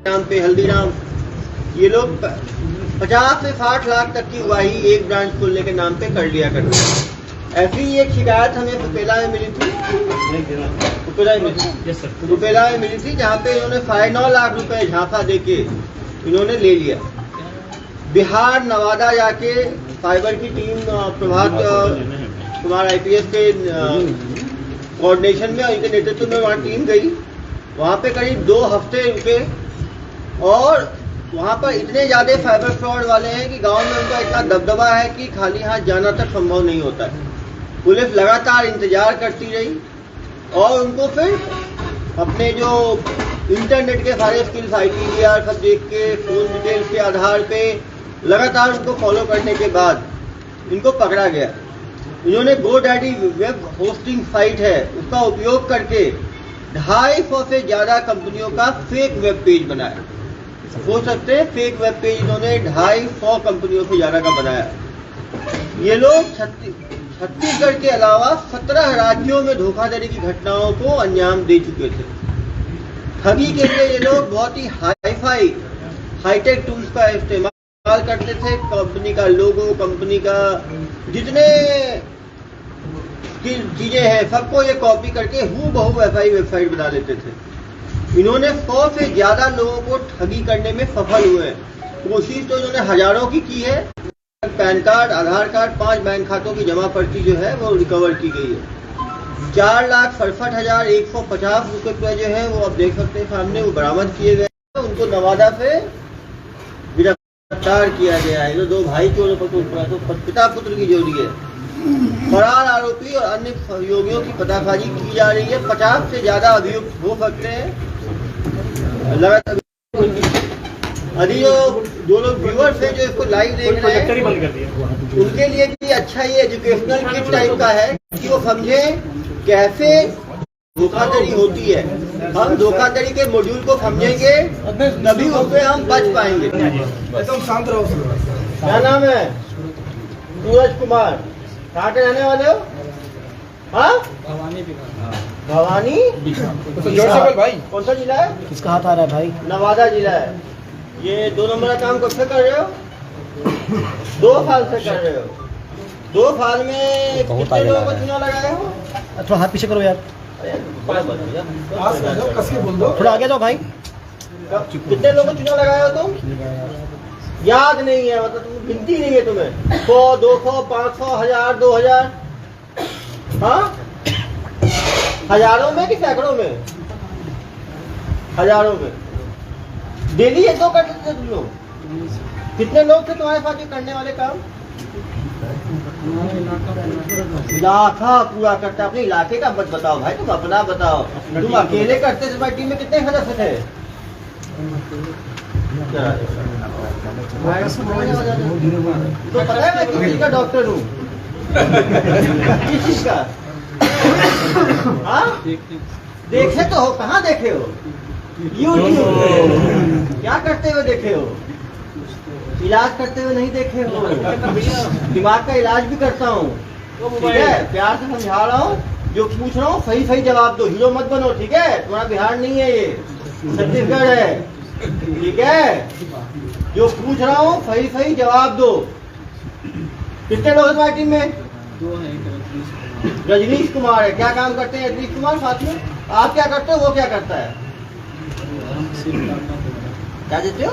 नाम पे हल्दीराम, ये लोग 50 से 60 लाख तक की उगाही एक ब्रांच खोलने के नाम पे कर लिया करते हैं। ऐसी ही एक शिकायत हमें रुपेला में मिली थी, रुपेला में मिली थी, जहाँ पे इन्होंने 9.5 लाख रुपए झांसा देके इन्होंने ले लिया। बिहार नवादा जाके फाइबर की टीम प्रभात कुमार IPS के कोऑर्डिनेशन में, इनके नेतृत्व में वहाँ टीम गई। वहाँ पे करीब 2 हफ्ते रुके और वहाँ पर इतने ज़्यादा फाइबर फ्रॉड वाले हैं कि गांव में उनका इतना दबदबा है कि खाली हाथ जाना तक संभव नहीं होता है। पुलिस लगातार इंतजार करती रही और उनको फिर अपने जो इंटरनेट के सारे स्किल्स ITVR सब देख के फोन डिटेल्स के आधार पे लगातार उनको फॉलो करने के बाद इनको पकड़ा गया। इन्होंने GoDaddy वेब होस्टिंग साइट है उसका उपयोग करके 250 से ज़्यादा कंपनियों का फेक वेब पेज बनाया। हो सकते हैं फेक वेब पेज इन्होंने 250 कंपनियों से ज़्यादा का बनाया। ये लोग छत्तीसगढ़ के अलावा 17 राज्यों में धोखाधड़ी की घटनाओं को अंजाम दे चुके थे। ठगी के लिए ये लोग बहुत ही हाईटेक टूल्स का इस्तेमाल करते थे। कंपनी का लोगो, कंपनी का जितने चीजें हैं सबको ये कॉपी करके हूबहू वैसा ही वेबसाइट बना लेते थे। इन्होंने 100 से ज्यादा लोगों को ठगी करने में सफल हुए हैं। कोशिश तो इन्होंने हजारों की है। पैन कार्ड, आधार कार्ड, 5 बैंक खातों की जमा पर्ची जो है वो रिकवर की गई है। 4,67,150 रुपए जो है वो आप देख सकते हैं सामने, वो बरामद किए गए। उनको नवादा से गिरफ्तार किया गया है। जो 2 भाई चोरों पर पिता पुत्र की जोड़ी है। फरार आरोपी और अन्य सहयोगियों की पतासाजी की जा रही है। 50 से ज्यादा अभियुक्त हो सकते हैं। लगातार अभी जो लोग व्यूअर्स हैं जो इसको लाइव देख रहे हैं उनके लिए भी अच्छा ये एजुकेशनल किट टाइप का है कि वो समझे कैसे धोखाधड़ी होती है। हम धोखाधड़ी के मॉड्यूल को समझेंगे तभी उससे हम बच पाएंगे। एकदम शांत रहो। क्या नाम है? सूरज कुमार। कहाँ के रहने वाले हो? हाँ, भवानी भाई। कौन सा जिला है? किसका हाथ आ रहा है भाई? नवादा जिला है। ये 2 नंबर का काम कब से कर रहे हो? 2 साल से कर रहे हो। 2 साल में कितने लोगों को चुनाव लगाए हो? थोड़ा हाथ पीछे करो यार। थोड़ा आगे जाओ भाई। कितने लोगों को चुनाव लगाए हो तुम? याद नहीं है, मतलब तुम गिनती नहीं है तुम्हें। 100, 200, 500, 1000, 2000, हाँ, हजारों में कि सैकड़ों में? हजारों में। डेली 1-2 करते थे तुम लोग? कितने लोग थे तुम्हारे साथ ये करने वाले काम? इलाका पूरा करता। अपने इलाके का मत बताओ भाई, तुम अपना बताओ। तुम अकेले करते थे? तुम्हारी टीम में कितने सदस्य थे? तो पता है मैं किस चीज का डॉक्टर हूँ? किस चीज का? हाँ, देखे तो हो। कहाँ देखे हो? यूट्यूब। क्या करते हुए देखे हो? इलाज करते हुए नहीं देखे हो। दिमाग का इलाज भी करता हूँ, ठीक है? प्यार से समझा रहा हूँ, जो पूछ रहा हूँ सही जवाब दो। हीरो मत बनो, ठीक है? तुम्हारा बिहार नहीं है, ये छत्तीसगढ़ है, ठीक है? जो पूछ रहा हूँ सही जवाब दो। कितने लोग हैं तुम्हारी टीम में? 2 हैं। रजनीश कुमार है। क्या काम करते हैं रजनीश कुमार साथ में? आप क्या करते हो, वो क्या करता है? क्या देते हो?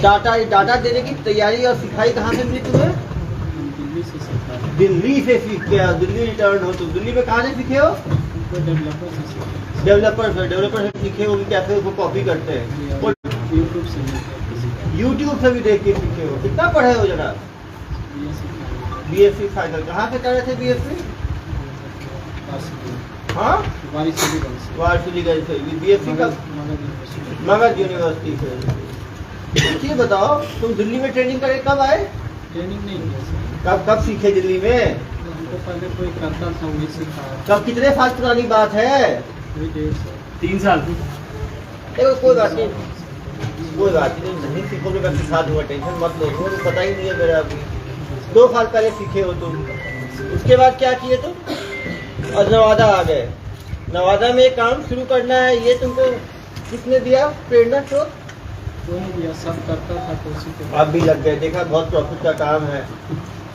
डाटा देने की तैयारी और सिखाई कहाँ से मिली तुम्हें? दिल्ली से सीख के आओ। दिल्ली रिटर्न हो तुम। दिल्ली में कहाँ से सीखे हो? डेवलपर से सीखे हो। कैसे उसको कॉपी करते हैं? यूट्यूब से भी देख के सीखे हो। कितना पढ़े हो जरा? BSc final. कहाँ से कर रहे थे BSc? हाँ, वार्षिकगंज से। BSc का मगध यूनिवर्सिटी से। ये बताओ तुम दिल्ली में ट्रेनिंग करके कब आए? ट्रेनिंग नहीं किया। कब सीखे दिल्ली में? हमको पहले कोई करता था, वही सीखा। कब? कितने साल पुरानी बात है? 3 साल। देखो कोई बात नहीं सीखोगे मैं सिखा दूंगा। टेंशन मत लो, वो पता ही नहीं है मेरा। अभी 2 साल पहले सीखे हो तुम। उसके बाद क्या किए तुम? और नवादा आ गए। नवादा में काम शुरू करना है, ये तुमको किसने दिया प्रेरणा स्रोत? कोई नहीं दिया, सब करता था तो उसी के आप भी लग गए, देखा बहुत प्रॉफिट का काम है।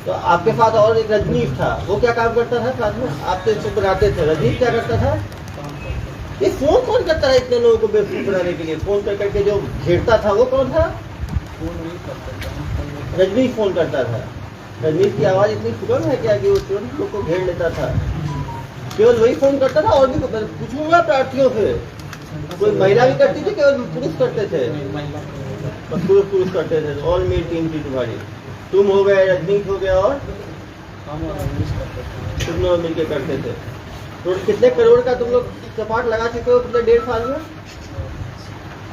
तो आपके साथ और एक रजनीश था, वो क्या काम करता था साथ में? आप तो इसको बनाते थे, रजनीश क्या करता था? काम करता ये फोन कौन करता है इतने लोगों को बेवकूफ बनाने के लिए? फोन कर करके जो घेरता था वो कौन था? फोन नहीं करता था, हम फोन नहीं रजनीश फोन करता था। रजनीश की आवाज इतनी सुगम है क्या कि वो तुरंत लोग को घेर लेता था? केवल वही फोन करता था और भी पूछूंगा प्रार्थियों से? कोई महिला भी करती थी, केवल पुरुष करते थे? नहीं, महिला को बस पुरुष करते थे। ऑल मेल टीम थी तुम्हारी। तुम हो गए, रजनीश हो गया, और हम और इंग्लिश करते थे। तुम लोग मिलके करते थे। तो कितने करोड़ का तुम लोग चपाट लगा चुके हो पिछले 1.5 साल में?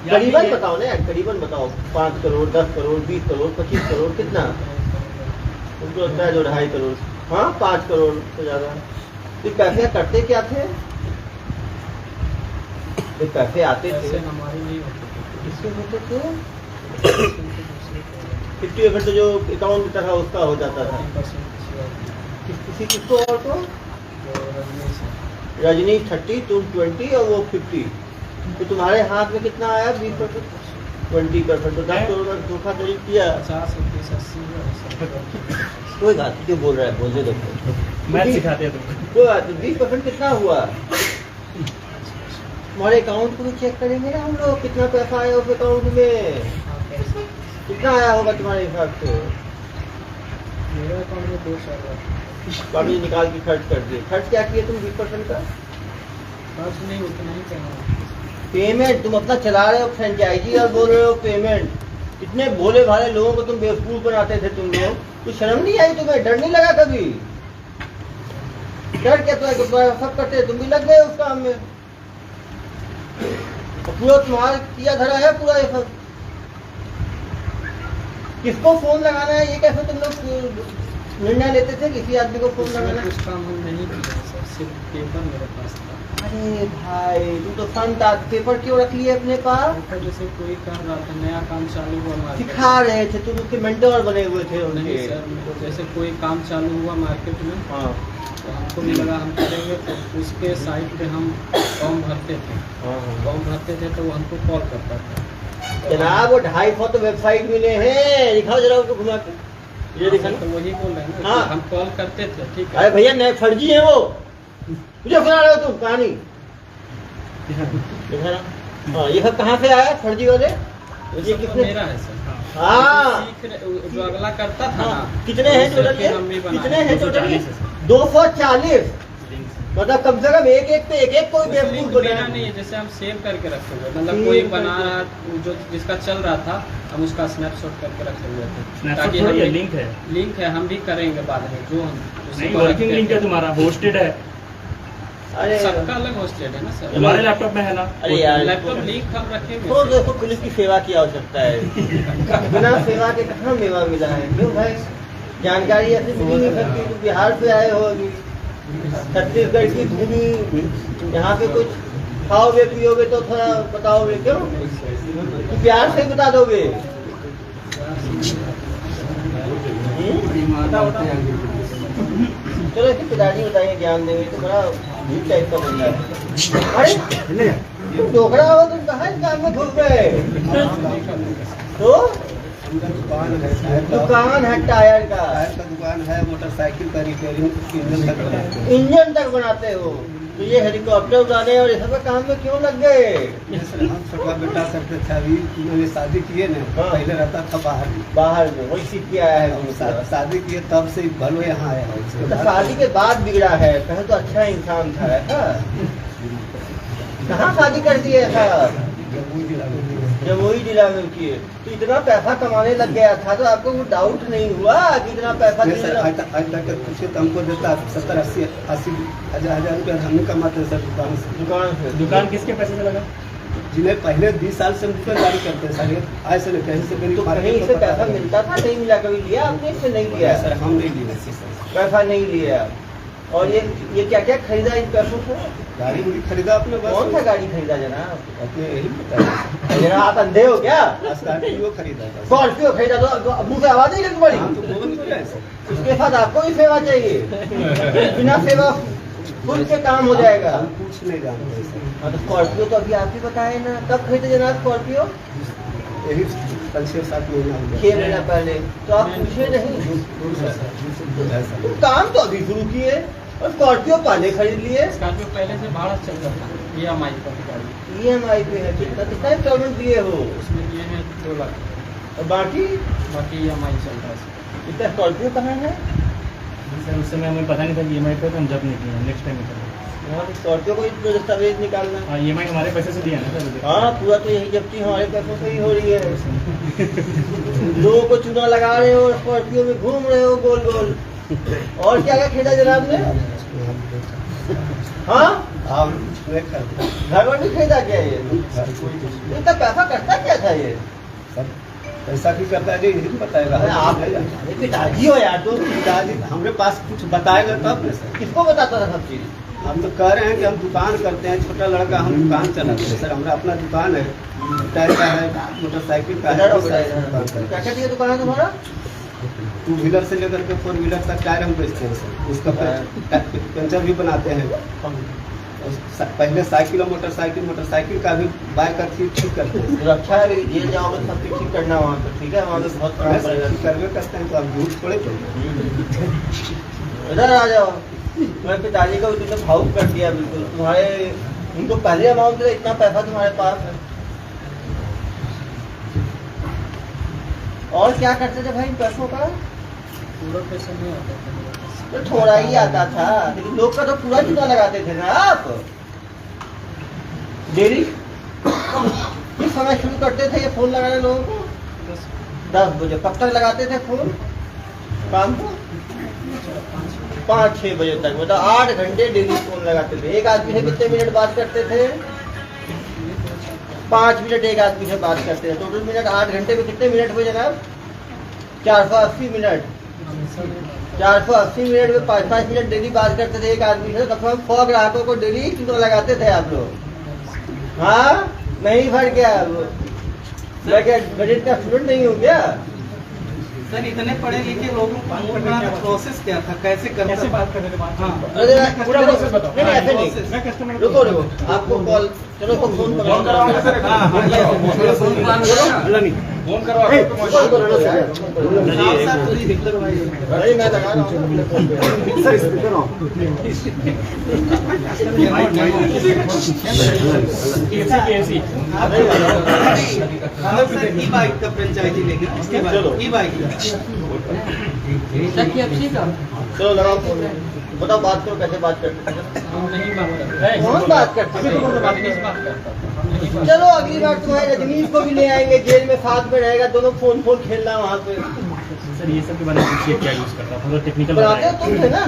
करीबन बताओ ना यार, करीबन बताओ। 5 करोड़, 10 करोड़, 20 करोड़, 25 करोड़, कितना तुमको लगता है? जो 2.5 करोड़, हाँ 5 करोड़ से ज्यादा। तो पैसे करते क्या थे? ये पैसे आते पैसे थे, हमारे नहीं होते थे, किसके होते थे? दूसरे को 50% जो अकाउंट था उसका हो जाता था। 30% किसी और को, किसी किसको और को? जो रजनीश है। रजनी 30, तुम 20 और वो 50। तो तुम्हारे हाथ में कितना आया? 20%, 20%। तो 10 करोड़ का धोखाधड़ी किया। 50, 30, 80 और 70। कोई बात नहीं, जो बोल रहा है बोलने दो। मैथ सिखाते हैं तुमको। कोई बात नहीं, 20% कितना हुआ? तुम्हारे अकाउंट को भी चेक करेंगे ना हम लोग, कितना पैसा आया उस अकाउंट में? कितना आया होगा तुम्हारे हिसाब से? मेरे अकाउंट में 2 साल बाकी निकाल के खर्च कर दिए। खर्च क्या किए तुम 20% का? खर्च नहीं, उतना ही करना। पेमेंट तुम अपना चला रहे हो फ्रेंचाइजी और बोल रहे हो पेमेंट। इतने भोले भाले लोगों को तुम बेवकूफ बनाते थे तुम लोग। तो शर्म नहीं आई तुम्हें? डर नहीं लगा कभी? डर क्या तुम्हें? सब करते, तुम भी लग गए उस काम में। और पूरा तुम्हारा किया धरा है पूरा ये सब। किसको फोन लगाना है ये कैसे तुम लोग निर्णय लेते थे? किसी आदमी को फोन लगाना? कुछ काम हम नहीं किए सर, सिर्फ पेपर मेरे पास था। अरे भाई तुम तो संत आदमी, पेपर क्यों रख लिए अपने पास? पेपर जैसे कोई कर रहा था, नया काम चालू हुआ मार्केट में। सिखा रहे थे, तुम उसके मेंटर बने हुए थे नहीं उनके। सर, मेरे जैसे कोई काम चालू हुआ मार्केट में, हाँ तो हमको भी लगा हम करेंगे, तो उसके साइट पे हम फॉर्म भरते थे। हाँ फॉर्म भरते थे तो वो हमको कॉल करता था। जनाब, वो 250 तो वेबसाइट मिले हैं, दिखाओ जरा उसको घुमा के। ये दिखा तो वही बोल रहे हैं ना हाँ। कि हम कॉल करते थे, ठीक अरे है। भैया नए फर्जी है वो, मुझे सुना रहे हो तुम कहानी? देखा ना? हाँ, ये सब कहाँ से आया फर्जी वाले? ये सब तो किसने? मेरा है सर। हाँ सीख रहे- जो अगला करता था ना, हाँ, कितने हैं उससे टोटल? फिर हम भी बनाए। कितने हैं टोटल? 240 है सर। 240। मतलब कम से कम एक पे एक कोई वो बेवकूफ लिंक बनाया। मेरा नहीं है, जैसे हम सेव करके रखे हुए, मतलब सेव कोई करके। बना रहा जो जिसका चल रहा था, हम उसका स्नैपशॉट करके रखे हुए थे, स्नैपशॉट थोड़ी है, हम लिंक है। लिंक है, हम भी करेंगे बाद में, जो हम उसी नहीं, को वर्किंग रखते लिंक है थे। तुम्हारा, होस्टेड है। अरे सबका अलग होस्टेड है ना सर। हमारे लैपटॉप में है ना। अरे यार, लैपटॉप लिंक हम रखे तो हुए थे। देखो पुलिस की सेवा की आवश्यकता है। बिना सेवा के कहाँ मेवा मिला है? क्यों भाई? जानकारी ऐसे मिली नहीं सकती। तुम बिहार से आए हो अभी, छत्तीसगढ़ की भूमि, यहाँ पे कुछ खाओगे पियोगे तो थोड़ा बताओगे क्यों? कि प्यार से बता दोगे? चलो इसके पिताजी बताएंगे, ज्ञान देंगे। तो बड़ा भीड़ टाइप का बंदा है। अरे तुम डोकरा हो, तुम कहाँ इस काम में घुस गए? तो दुकान है टायर का, दुकान है, मोटरसाइकिल का रिपेयरिंग, इंजन तक बनाते हैं। इंजन तक बनाते हो। तो ये हेलीकॉप्टर उड़ाने और ये सब काम में क्यों लग गए? हम छोटा बेटा करते थे, अभी मैंने शादी किए ना, हाँ। पहले रहता था बाहर में। बाहर में वही सीख के आया है घूम के। शादी किए तब से भलो यहाँ आया है। उसके तो बाद शादी के बाद बिगड़ा है, पहले तो अच्छा इंसान था ऐसा। कहाँ शादी कर दिए ऐसा? जमुई जिला में जमुई जिला में किए। तो इतना पैसा कमाने लग गया था, तो आपको वो डाउट नहीं हुआ कि इतना पैसा नहीं सर, कितना- आज तक पूछे तो हमको देता 70-80 हजार रुपया हम ही कमाते सर दुकान से। दुकान से। दुकान किसके पैसे से लगा? जिन्हें पहले 20 साल से हम दुकानदारी करते हैं सर, आज से कहीं से तो कहीं से पैसा मिलता था? नहीं मिला? कभी लिया आपने? इससे नहीं लिया सर, हम नहीं लिए सर। पैसा नहीं लिया। और ये क्या क्या खरीदा इन पैसों से? गाड़ी उड़ी खरीदा आपने? बस कौन सा गाड़ी खरीदा जनाब? अपने यही पता है। जनाब आप अंधे हो क्या? स्कॉर्पियो खरीदा था। स्कॉर्पियो खरीदा तो मुंह से आवाज नहीं लगी पड़ी? हाँ, तो बोल तो रहे हैं सर। उसके साथ आपको भी सेवा चाहिए। बिना सेवा खुद से काम हो जाएगा। हम कुछ नहीं जानते सर। हाँ तो स्कॉर्पियो तो अभी आप ही बताए ना, कब खरीदे जनाब स्कॉर्पियो? यही 5-7 महीना हो 6 महीना पहले। तो आप पूछे नहीं, गया। तो काम तो अभी शुरू किए और स्कॉर्पियो पहले खरीद लिए। स्कॉर्पियो पहले से भाड़ा चल रहा था, EMI पर गाड़ी, EMI पे है, कितना इंस्टॉलमेंट दिए हो? उसमें दिए हैं 2 लाख, और बाकी बाकी EMI चल रहा है। इतना स्कॉर्पियो कहाँ है? सर उस समय हमें पता नहीं था कि EMI पे, तो हम जब नहीं किए, नेक्स्ट टाइम करेंगे। हाँ तो स्कॉर्पियो को इतना दस्तावेज निकालना। हाँ EMI हमारे पैसे से दिया ना सर। हाँ पूरा तो यही जब्ती हमारे पैसों से ही हो रही है। लोगों को चूना लगा रहे हो, स्कॉर्पियो में घूम रहे हो गोल गोल। और क्या क्या खरीदा जनाब ने? हाँ हम कुछ नहीं करते। घर में भी खरीदा क्या ये? इतना पैसा करता क्या था ये? सब पैसा भी करता है, यही बताएगा। अरे आप अरे पिताजी हो यार, तो पिताजी हमारे पास कुछ बताएगा तब ना सर। किसको बताता था सब चीज? हम तो कह रहे हैं कि हम दुकान करते हैं, छोटा लड़का हम दुकान चलाते हैं सर। हमारा अपना दुकान है, टायर का है, मोटरसाइकिल का है। क्या क्या दिया दुकान है तुम्हारा? 2 व्हीलर से लेकर के 4 व्हीलर तक टायर हम बेचते हैं सर। उसका पंचर भी बनाते हैं। और पहले साइकिल और मोटरसाइकिल का भी बाइक का ठीक करते हैं। तो अच्छा है कि जेल जाओगे तो सब ठीक करना वहाँ पे, ठीक है? वहाँ पे बहुत काम पड़ेगा। करवे करते हैं तो हम झूठ थोड़े बोलते। इधर आ जाओ। तुम्हारे पिताजी को तुमने भावुक कर दिया बिल्कुल। तुम्हारे उनको पहले अमाउंट था, इतना पैसा तुम्हारे पास है। और क्या करते थे भाई इन पैसों का? पूरा पैसा नहीं आता था मेरे पास। तो थोड़ा ही आता था, लेकिन लोग का तो पूरा चुना लगाते थे ना आप। डेली किस समय शुरू करते थे ये फोन लगाना लोगों को? 10 बजे। कब तक लगाते थे फोन काम को? 5-6 बजे तक, मतलब 8 घंटे डेली फोन लगाते थे। एक आदमी से कितने मिनट बात करते थे? 5 मिनट एक आदमी से बात करते थे। टोटल मिनट 8 घंटे में कितने मिनट हुए जनाब? 480 मिनट। 480 मिनट में 5-5 मिनट डेली बात करते थे एक आदमी से। कम 100 ग्राहकों को डेली चूना लगाते थे आप लोग। हाँ नहीं भर गया मैं क्या बजट का स्टूडेंट नहीं हूँ क्या? सर इतने पढ़े लिखे लोगों को फोन करना का प्रोसेस क्या था, कैसे करना कैसे था? बात कर रहे थे बात? हाँ। अरे पूरा प्रोसेस बताओ। नहीं ऐसे नहीं, मैं कस्टमर रुको आपको कॉल, चलो तो फोन फोन करवाओगे सर? हाँ, हाँ, ये फोन करवाओगे तो हाँ, सर तो ये करवाइए। नहीं मैं लगा रहा हूँ। Sir speaker on. KFC हाँ, सर ई बाइक का फ्रेंचाइजी लेंगे, उसके बाद चलो। ई बाइक चलो लगाओ फोन। बताओ बात करो, कैसे बात करते थे? हम नहीं बात करते। कौन बात करते थे? रजनीश बात करता था, हम नहीं बात चलो अगली बार तुम्हारे रजनीश को भी ले आएंगे, जेल में साथ में रहेगा, दोनों फोन खेलना वहाँ पे। सर ये सब के बारे में पूछिए क्या यूज करता था, टेक्निकल बनाते बताइए। हो तुम थे ना?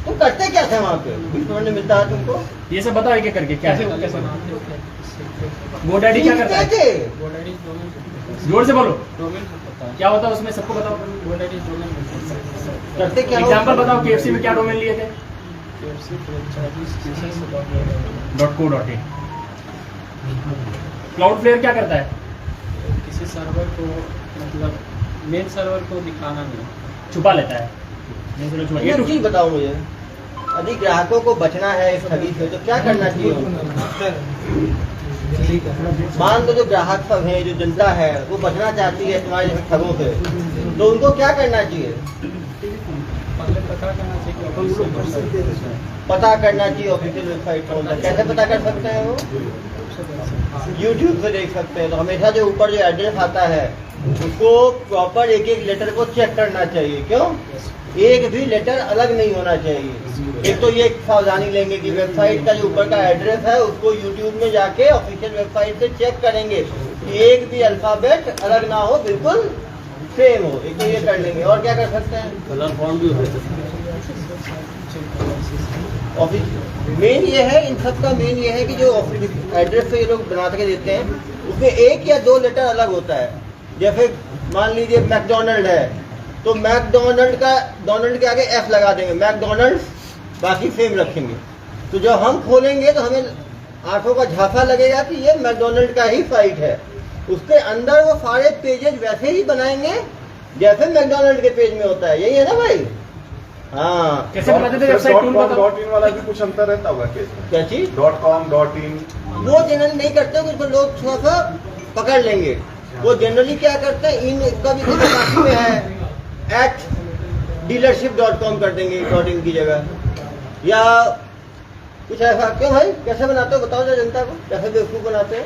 तुम करते क्या थे वहाँ पे? पेमेंट मिलता है तुमको? ये सब बताओ एक करके क्या है कैसे? करते। GoDaddy क्या करता है? थे? GoDaddy डोमेन, जोर से बोलो, डोमेन पता है। क्या होता है उसमें सबको बताओ। GoDaddy डोमेन मिलता है। करते क्या हो? एग्जाम्पल बताओ, KFC में क्या डोमेन लिए थे? KFC franchise .co.in। Cloudflare क्या करता है? किसी सर्वर को, मतलब मेन सर्वर को दिखाना नहीं, छुपा लेता है। नहीं चलो छुपा एक चीज बताओ मुझे, यदि ग्राहकों को बचना है इस ठगी से तो क्या करना चाहिए उनको? मान लो जो ग्राहक सब है, जो जनता है वो बचना चाहती है तुम्हारे जैसे ठगों से, तो उनको क्या करना चाहिए? पहले पता करना चाहिए कि ऑफिशियल वेबसाइट, पता करना चाहिए ऑफिशियल वेबसाइट पर। कैसे पता कर सकते हैं वो? YouTube से देख सकते हैं। तो हमेशा जो ऊपर जो एड्रेस आता है उसको प्रॉपर एक एक लेटर को चेक करना चाहिए। क्यों? एक भी लेटर अलग नहीं होना चाहिए। एक तो ये सावधानी लेंगे कि वेबसाइट का जो ऊपर का एड्रेस है उसको YouTube में जाके ऑफिशियल वेबसाइट से चेक करेंगे कि एक भी अल्फाबेट अलग ना हो, बिल्कुल सेम हो। एक तो ये कर लेंगे। और क्या कर सकते हैं? कलर फॉर्म भी होता है। ऑफिस मेन ये है, इन सब का मेन ये है कि जो ऑफिस एड्रेस से ये लोग बना के देते हैं उसमें 1 या 2 लेटर अलग होता है। जैसे मान लीजिए मैकडोनल्ड है तो मैकडोनल्ड का डोनल्ड के आगे F लगा देंगे, मैकडोनल्ड, बाकी सेम रखेंगे। तो जब हम खोलेंगे तो हमें आंखों का झांसा लगेगा कि ये मैकडोनल्ड का ही साइट है। उसके अंदर वो सारे पेजेज वैसे ही बनाएंगे जैसे मैकडोनल्ड के पेज में होता है। यही है ना भाई? हाँ, कैसे बनाते थे वेबसाइट टूल बताओ। .in वाला भी कुछ अंतर रहता होगा केस में? क्या चीज? .com .in वो जनरली नहीं करते, उसको लोग थोड़ा सा पकड़ लेंगे। वो जनरली क्या करते हैं, इनका भी काफी में है @dealership.com कर देंगे .in की जगह, या कुछ ऐसा। क्यों भाई, कैसे बनाते हो बताओ जरा जनता को, कैसे बेवकूफ बनाते हैं?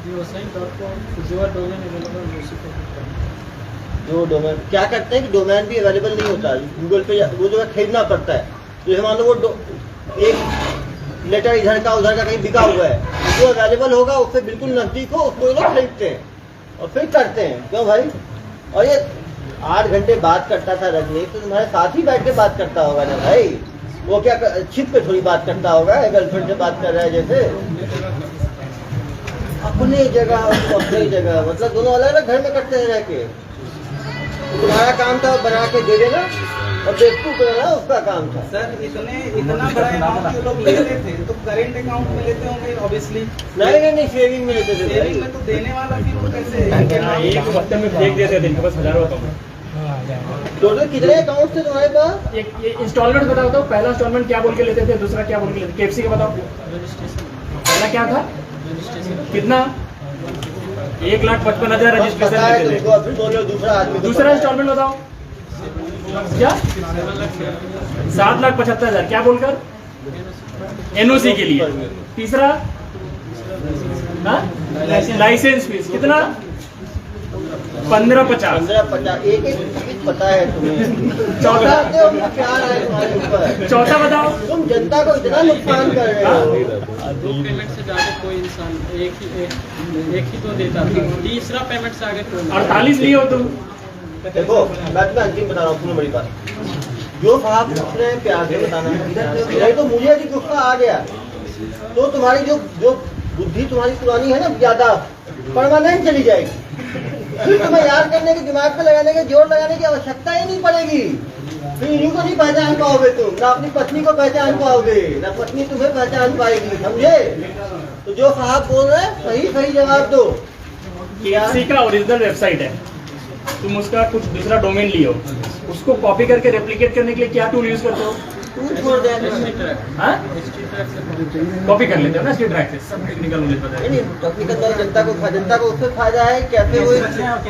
जो डोमेन अवेलेबल है उसी को click करना है। जो डोमेन क्या करते हैं कि डोमेन भी अवेलेबल नहीं होता गूगल पे, वो जो है खरीदना पड़ता है। तो जैसे मान लो वो एक लेटर इधर का उधर का कहीं बिका हुआ है, जो अवेलेबल होगा उससे बिल्कुल नजदीक हो, उसको ये लोग खरीदते हैं और फिर करते हैं। क्यों भाई? और ये 8 घंटे बात करता था रजनीश, तो तुम्हारे साथ ही बैठ के बात करता होगा ना भाई। वो क्या छिप पे थोड़ी बात करता होगा, गर्लफ्रेंड से बात कर रहा है जैसे। अपनी जगह अपनी जगह, मतलब दोनों अलग अलग घर में करते हैं रह के। तुम्हारा काम था बना के दे देना और बेवकूफ करना उसका काम था। सर इतना बड़ा अमाउंट जो लोग लेते थे तो करेंट अकाउंट में लेते होंगे ऑब्वियसली। नहीं सेविंग में लेते थे भाई। सेविंग में तो देने वाला फिर वो कैसे एक हफ्ते में देख देते थे, इनके पास हजारों अकाउंट। टोटल कितने अकाउंट थे तुम्हारे पास? एक ये इंस्टॉलमेंट बताओ तो, पहला इंस्टॉलमेंट क्या बोल के लेते थे, दूसरा क्या बोल के लेते थे? केएफसी का बताओ, पहला क्या था, कितना? 1,55,000 रजिस्ट्रेशन पता है लेते तुमको, थे। अभी बोलो दूसरा आदमी को दूसरा पता है। इंस्टॉलमेंट बताओ क्या? 7,75,000 क्या बोलकर? एनओसी के लिए। तीसरा लाइसेंस फीस कितना? 15,50। 15,50 एक चीज पता है तुम्हें। चौथा प्यार है तुम्हारे ऊपर। चौथा बताओ। तुम जनता को इतना नुकसान कर रहे हो। 2 पेमेंट से ज्यादा कोई इंसान एक ही तो देता था, तीसरा पेमेंट से आगे कोई नहीं। 48 लिए हो तुम। देखो मैं तुम्हें अंतिम बता रहा हूँ, सुनो मेरी बात। जो साहब पूछ रहे हैं प्यार से बताना, नहीं तो मुझे यदि गुस्सा आ गया तो तुम्हारी जो बुद्धि तुम्हारी पुरानी है ना, ज्यादा परमानेंट चली जाएगी। फिर तुम्हें याद करने के, दिमाग पे लगाने के, जोर लगाने की आवश्यकता ही नहीं पड़ेगी। फिर इन्हीं को नहीं पहचान पाओगे तुम, ना अपनी पत्नी को पहचान पाओगे, ना पत्नी तुम्हें पहचान पाएगी, समझे? तो जो साहब बोल रहे हैं सही जवाब दो। केएफसी का ओरिजिनल वेबसाइट है, तुम उसका कुछ दूसरा डोमेन लियो, उसको कॉपी करके रेप्लिकेट करने के लिए क्या टूल यूज करते हो? तू छोड़ दे। हाँ, कॉपी कर लेते हो ना स्ट्रीट ट्रैक से, सब टेक्निकल नॉलेज पता है। नहीं टेक्निकल द्वारा जनता को उससे फायदा है, कैसे वो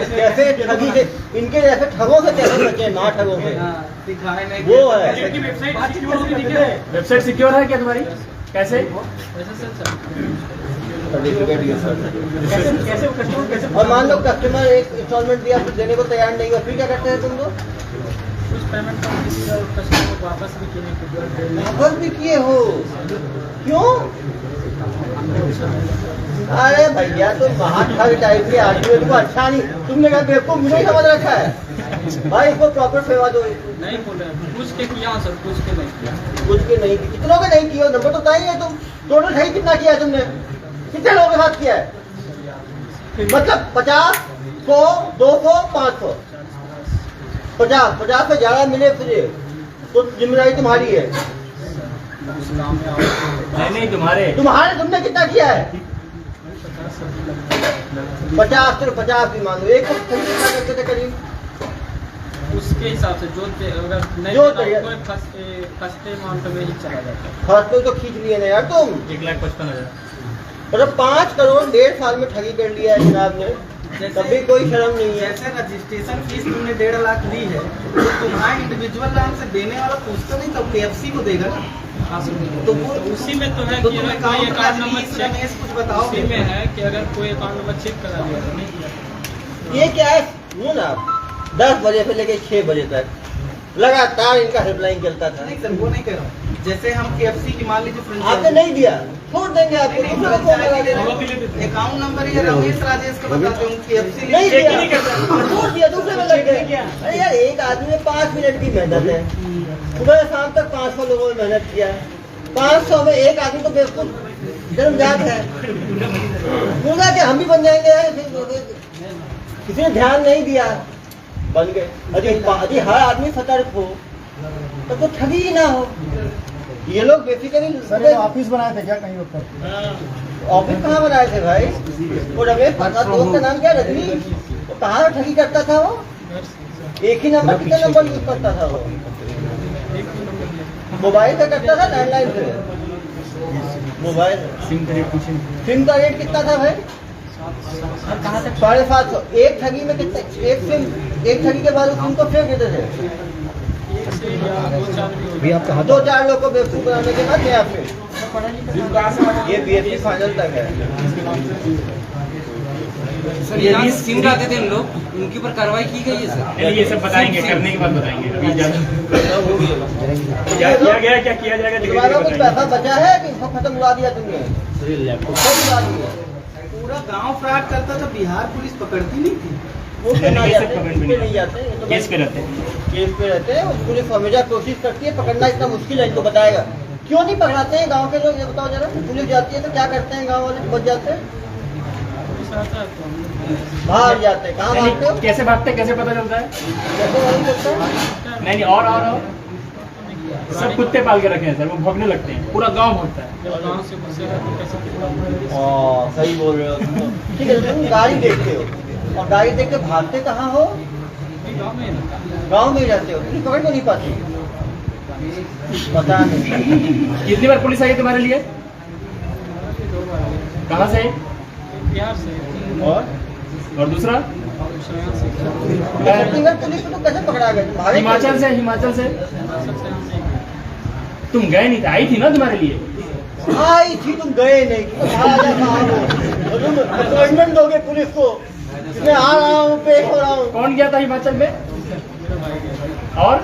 कैसे ठगी से, इनके जैसे ठगों से कैसे बचे, ना ठगों से, दिखाए नहीं वो है। वेबसाइट सिक्योर है क्या तुम्हारी? कैसे सर्टिफिकेट यूज कैसे कैसे कस्टमर कैसे? और मान लो कस्टमर एक इंस्टॉलमेंट दिया फिर देने को तैयार नहीं हुआ, फिर क्या करते हैं तुम लोग? कुछ पेमेंट कम किसी और कस्टमर को वापस भी किए नहीं। वापस भी किए हो? क्यों? अरे भैया तुम महाठग टाइप के आदमी हो, अच्छा नहीं, तुमने कहा बेवकूफ मुझे समझ रखा है भाई। इसको प्रॉपर सेवा दो। नहीं बोले, पूछ के किया सर, पूछ के नहीं किया। कुछ के नहीं, कितनों के नहीं किया? नंबर तो बताइए तुम। टोटल सही कितना किया है तुमने? कितने लोगों के साथ किया है? मतलब 50, 100, 200, 500, 50 से ज्यादा मिले तुझे तो जिम्मेदारी तुम्हारी है। नहीं तुम्हारे तुमने कितना किया है? 50 सिर्फ 50 भी मान लो, एक को कितना करते थे करीब? उसके हिसाब से जो अगर नहीं जो देना, कोई फर्स्ट अमाउंट में ही चला जाता है। फर्स्ट में तो खींच लिए ना यार तुम। 1,55,000। मतलब 5 करोड़ 1.5 साल में ठगी कर लिया है जनाब ने, तभी कोई शर्म नहीं है। जैसे रजिस्ट्रेशन फीस तुमने 1.5 लाख दी है, तो तुम्हारा इंडिविजुअल नाम से देने वाला कुछ तो नहीं, तो केएफसी को देगा ना। तो वो उसी में तो है तो कि तुम अगर कोई अकाउंट नंबर रमेश चेक, कुछ बताओ। उसी में है कि अगर कोई अकाउंट नंबर चेक करा दिया तो नहीं किया। ये क्या है सुनो ना, 10 बजे से लेके 6 बजे तक लगातार इनका हेल्पलाइन चलता था। नहीं सर, वो नहीं कह रहा हूँ। जैसे हम केएफसी की मान लीजिए फ्रेंचाइजी- आपने नहीं दिया, छोड़ देंगे आपको, दूसरा को लगा देना। अकाउंट नंबर ये रमेश राजेश का बताते हूँ, केएफसी नहीं चेक दिया, नहीं करता। छोड़ दिया, दूसरे में लग गए। अरे यार एक आदमी में 5 मिनट की मेहनत है, सुबह शाम तक 500 लोगों ने मेहनत किया है। 500 में एक आदमी तो बेवकूफ जन्मजात है। मुर्गा के हम भी बन जाएंगे, किसी ने ध्यान नहीं दिया, बन गए। यदि हर आदमी सतर्क हो तो कोई ठगी ही ना हो। ये लोग बेसिकली ऑफिस बनाए थे क्या कहीं ऊपर? ऑफिस कहाँ बनाए थे भाई? वो रमेश दोस्त का नाम क्या रजनी, वो कहाँ ठगी करता था? वो एक ही नंबर, कितने नंबर यूज करता था वो? मोबाइल का करता था लैंडलाइन से? मोबाइल सिम का रेट पूछे। सिम का रेट कितना था भाई? 750। एक ठगी में कितने, एक सिम, एक ठगी के बाद उस सिम को फेंक देते थे। दो चार लोग को बेवकूफ बनाने के बाद नया फिर ये BSc फाइनल तक है। सर ये भी सिम लाते थे इन लोग, उनके ऊपर कार्रवाई की गई है सर? चलिए ये सब बताएंगे, करने के बाद बताएंगे। अभी क्या किया गया, क्या किया जाएगा तुम्हारा कुछ पैसा बचा है कि सब खत्म उड़ा दिया तुमने? सब उड़ा दिया। पूरा गांव फ्रॉड करता था, बिहार पुलिस पकड़ती नहीं थी। वो क्यों नहीं जाते? क्यों नहीं जाते? ये तो केस पे रहते हैं। केस पे रहते हैं। पुलिस हमेशा कोशिश करती है, पकड़ना इतना मुश्किल है, इनको बताएगा क्यों नहीं पकड़ाते हैं गांव के लोग, ये बताओ जरा। पुलिस जाती है तो क्या करते हैं गांव वाले? बच जाते हैं, भाग जाते हैं। कहाँ भागते हो? कैसे भागते हैं, कैसे पता चलता है? कैसे मालूम चलता है? नहीं और सब कुत्ते पाल के रखे हैं सर, वो भौंकने लगते हैं, पूरा गांव भौंकता है। जब गांव से बसे रहे तो कैसे पता? सही बोल रहे हो तुम तो। ठीक है, तुम गाड़ी देखते हो और गाड़ी देख के भागते कहाँ हो? गाँव में ही रहता है। गांव में ही रहते हो, पुलिस पकड़ क्यों नहीं पाती? पता नहीं। कितनी बार पुलिस आई तुम्हारे लिए? कहाँ से? बिहार से और दूसरा? छत्तीसगढ़ पुलिस को तो कैसे पकड़ा गया? तुम्हारे हिमाचल से। तुम गए नहीं थे, आई थी ना तुम्हारे लिए। आई थी, तुम गए नहीं। तुम अपॉइंटमेंट दोगे पुलिस को? मैं आ रहा हूँ, पेश हो रहा हूँ। कौन गया था हिमाचल में? और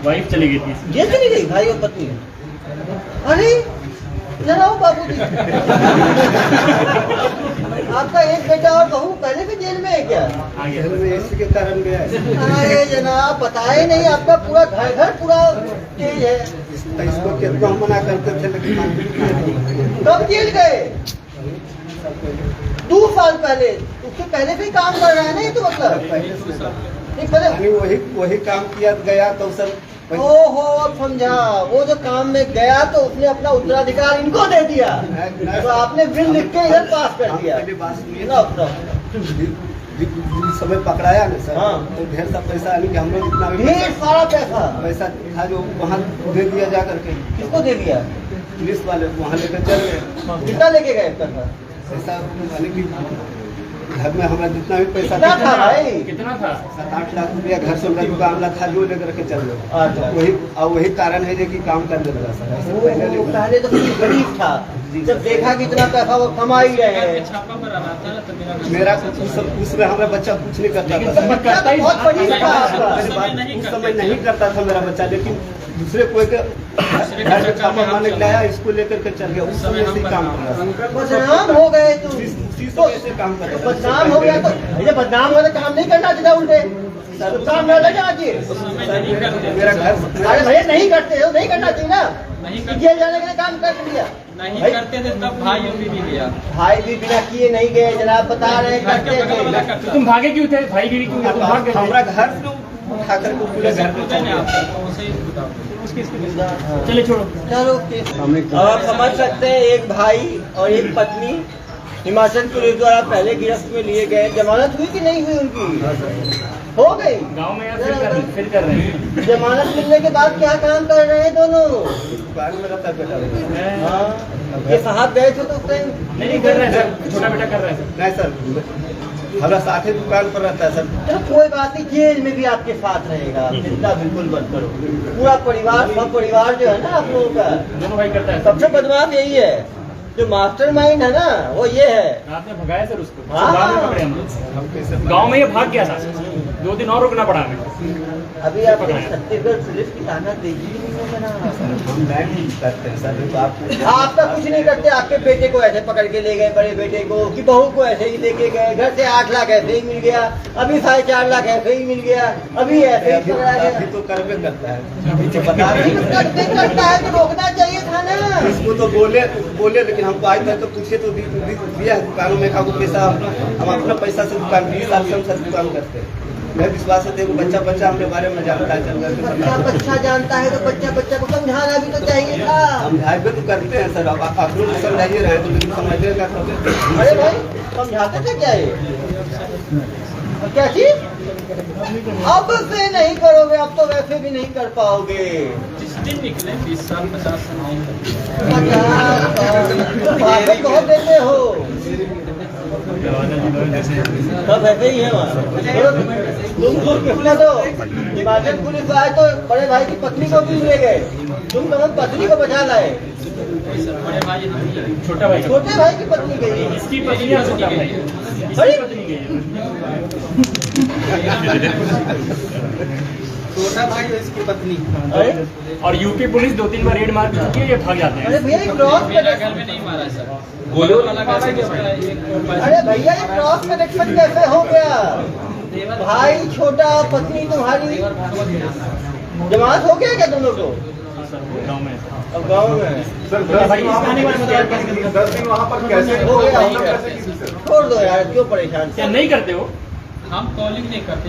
वाइफ चली गई थी। ये चली गई, भाई और पत्नी। अरे जरा हो बाबू जी। आपका एक बेटा और बहू पहले भी जेल में है क्या? आ गया। जेल में इसी के कारण गया है। अरे जनाब बताए नहीं, आपका पूरा घर पूरा तेज है। इसको कितना मना करते थे लेकिन कब जेल गए? 2 साल पहले। उससे पहले भी काम कर रहा है ना ये तो मतलब? नहीं पहले। वही काम किया गया तो सर ओहो, अब समझा। वो जो काम में गया तो उसने अपना उत्तराधिकार इनको दे दिया, तो आपने बिल लिख के इधर पास कर दिया। समय पकड़ाया ना सर, हाँ। तो ढेर सा पैसा यानी कि हम लोग इतना ढेर सारा पैसा था जो वहाँ दे दिया जा करके। किसको दे दिया? पुलिस वाले वहाँ लेकर चल गए। कितना लेके गए पैसा? पैसा यानी कि घर में हमारा जितना भी पैसा कितना था भाई? कितना था? 7-8 लाख रुपया घर से उनका दुकान था जो लेकर के चल गए। अच्छा। वही कारण है जो कि काम करने लगा सर। ऐसे पहले वो पहले तो कोई गरीब था, जब देखा कि इतना पैसा वो कमा ही रहे हैं। छापा पर आता था तो मेरा उसमें हमारा बच्चा कुछ नहीं करता था सर। बच्चा तो बहुत गरीब था आपका। उस समय नहीं करता था मेरा बच्चा, लेकिन दूसरे कोई के घर में छापा मारने लाया, इसको लेकर के चल गया। उस समय से ही काम कर रहा था। बदनाम हो गए तुम। उसी से कैसे काम कर रहा था? बदनाम हो गया तो ये बदनाम होने काम नहीं करना चाहिए उल्टे। काम न लगा चाहिए। मेरा घर अरे भैया नहीं करते हो, नहीं करना चाहिए ना। नहीं करते। जेल जाने के लिए काम कर दिया। नहीं करते थे तब भाई भी गया। भाई भी बिना किए नहीं गए, जनाब बता रहे हैं, घर के करते बगल वाला थे। करता तुम भागे क्यों थे? भाई गिरी क्यों? तुम भाग गए थे। हमारा घर से उठा कर के पूरे घर में चल गया। चलिए छोड़ो। चलो अब आप समझ सकते हैं, एक भाई और एक पत्नी हिमाचल पुलिस द्वारा पहले गिरफ्त में लिए गए। जमानत हुई कि नहीं हुई उनकी? हो गई। गांव में यार फिर कर रहे हैं। जमानत मिलने के बाद क्या काम कर रहे हैं दोनों? दुकान में रहता बेटा। हाँ, ये साहब गए थे तो उस टाइम नहीं कर रहे हैं सर, छोटा बेटा कर रहा है सर। नहीं सर, हमारा साथ ही दुकान पर रहता है सर। चलो कोई बात नहीं, जेल में भी आपके साथ रहेगा, चिंता बिल्कुल मत करो। पूरा परिवार, सब परिवार जो है ना आप लोगों का, दोनों भाई करता है। सबसे बदमाश यही है, जो मास्टरमाइंड है ना वो ये है। रात में भगाया सर उसको, हाँ। बाद में पकड़े हम लोग। गाँव में ये भाग गया था, 2 दिन और रुकना पड़ा हमें। अभी आप छत्तीसगढ़ पुलिस की ताकत देखी ही नहीं है ना। हम नहीं करते हैं सर, तो आपको आपका कुछ नहीं करते। आपके बेटे को ऐसे पकड़ के ले गए, बड़े बेटे को, कि बहू को ऐसे ही लेके गए, घर से 8 लाख ऐसे ही मिल गया, अभी 4.5 लाख ऐसे ही मिल गया, अभी ऐसे ही पकड़ा गया। अभी तो करवे करता है, अभी तो बता रहे नहीं करता है तो रोकना चाहिए था ना। इसको तो बोले लेकिन हमको आज तक तो पूछे तो दिया है दुकानों में खाओ पैसा। हम अपना पैसा से दुकान 20 साल से हम सब दुकान करते हैं। मैं विश्वास है देखो, बच्चा हमरे बारे में जानता है, चल बच्चा जानता है तो बच्चा को समझाना भी तो चाहिए था। समझाए तो करते हैं सर। अब आप लोग समझाइए रहे तो लेकिन समझिए क्या। अरे भाई समझाते थे क्या ये? और क्या चीज? अब से नहीं करोगे, अब तो वैसे भी नहीं कर पाओगे। जिस दिन निकले 20 साल 50 साल नहीं करते। भाषण बहुत देते हो, सब ऐसे ही है वहाँ। तुम कितना दो हिमाचल पुलिस आए तो बड़े भाई की पत्नी को भी ले गए, तुम कम पत्नी को बचा लाए। बड़े भाई नहीं है। छोटा भाई छोटे भाई की पत्नी गई। इसकी पत्नी और छोटा भाई इसकी पत्नी गई छोटा भाई और इसकी पत्नी। अरे और यूपी पुलिस 2-3 बार रेड मार चुकी है, ये भाग जाते अरे हैं। भैया ये क्रॉस मेरा घर में नहीं मारा सर। गोलों वाला घर से उसका एक अरे भैया ये क्रॉस कनेक्शन कैसे हो गया? भाई छोटा, पत्नी तुम्हारी, जमात हो गया क्या दोनों को? गाँव में अब गाँव में सर भाई, इसका नहीं मालूम क्या 10 दिन वहाँ पर कैसे हो गया, हो गया। कैसे की थी सर? छोड़ दो यार, क्यों परेशान? क्या नहीं करते हो? हम कॉलिंग नहीं करते।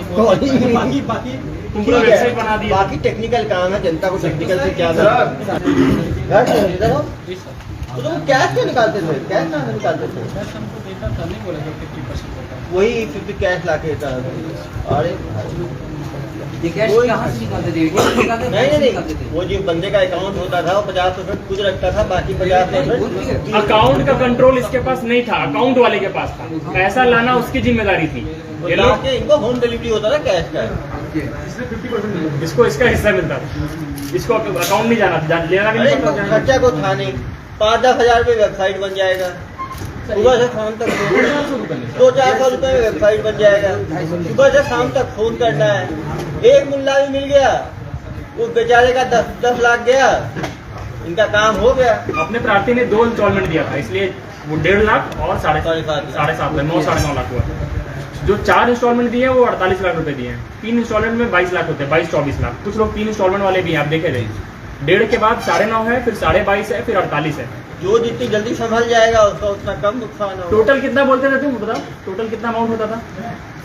बाकी तुम पूरा ठीक है, वेबसाइट बना दिया। बाकी टेक्निकल काम है, जनता को टेक्निकल से क्या सर घर से इधर आओ। जी सर। तो तुम कैश क्यों निकालते थे? कैश कहाँ से निकालते थे? कैश हमको देता था, नहीं बोला 50% होता है। वही 50 कैश ला के देता। अरे नहीं, वो जो बंदे का अकाउंट होता था वो 50% खुद रखता था, बाकी 50% अकाउंट का कंट्रोल इसके पास नहीं था, अकाउंट वाले के पास था। पैसा लाना उसकी जिम्मेदारी थी। ये लोग इनको होम डिलीवरी होता था कैश का। इसको इसका हिस्सा मिलता था, इसको अकाउंट नहीं जाना था, लेना भी अरे नहीं इनको पड़ता। खर्चा को था नहीं, 5-10 हजार रुपये वेबसाइट बन जाएगा, सुबह से शाम तक 200-400 रुपये में वेबसाइट बन जाएगा, सुबह से शाम तक फोन करना है। एक मुल्ला भी मिल गया, उस बेचारे का 10 लाख गया, इनका काम हो गया। अपने प्रार्थी ने 2 इंस्टॉलमेंट दिया था, इसलिए वो 1.5 लाख और 7.5 लाख, 9-9.5 लाख हुआ। जो 4 इंस्टॉलमेंट दिए वो 48 लाख रुपए दिए हैं। 3 इंस्टॉलमेंट में 22 लाख होते हैं, 22-24 लाख। कुछ लोग 3 इंस्टॉलमेंट वाले भी हैं, आप देखे रहे। 1.5 के बाद 9.5 है, फिर 22.5 है, फिर 48 है। जो जितनी जल्दी संभल जाएगा उसका उतना कम नुकसान होगा। टोटल कितना बोलते थे तुम बताओ, टोटल कितना अमाउंट होता था?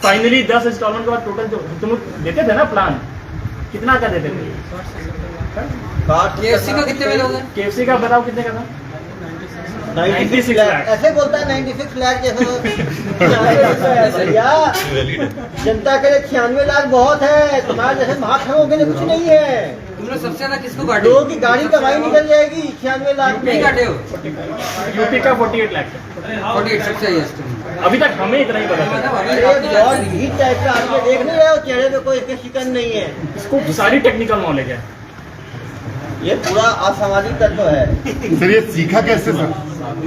फाइनली 10 इंस्टॉलमेंट के बाद टोटल जो तुम देते थे ना प्लान, कितना का देते थे? KFC का कितने में लोगे? KFC का बताओ कितने का था? 96 लाख। ऐसे बोलता है 96 लाख जैसे भैया, जनता के लिए 96 लाख बहुत है, तुम्हारे जैसे महाखड़ों के लिए कुछ नहीं है। तुम लोग सबसे ज्यादा किसको काटे? लोगों की गाड़ी कमाई निकल जाएगी 96 लाख नहीं में। काटे हो? यूपी का 48 लाख है। 48 सबसे हाईएस्ट। अभी तक हमें इतना ही पता चला। अरे बहुत भीड़ टाइप का आदमी, देख नहीं रहे हो चेहरे पे कोई इसके शिकन नहीं है। इसको सारी टेक्निकल नॉलेज है। ये पूरा असामाजिक तत्व है। सर ये सीखा कैसे सर?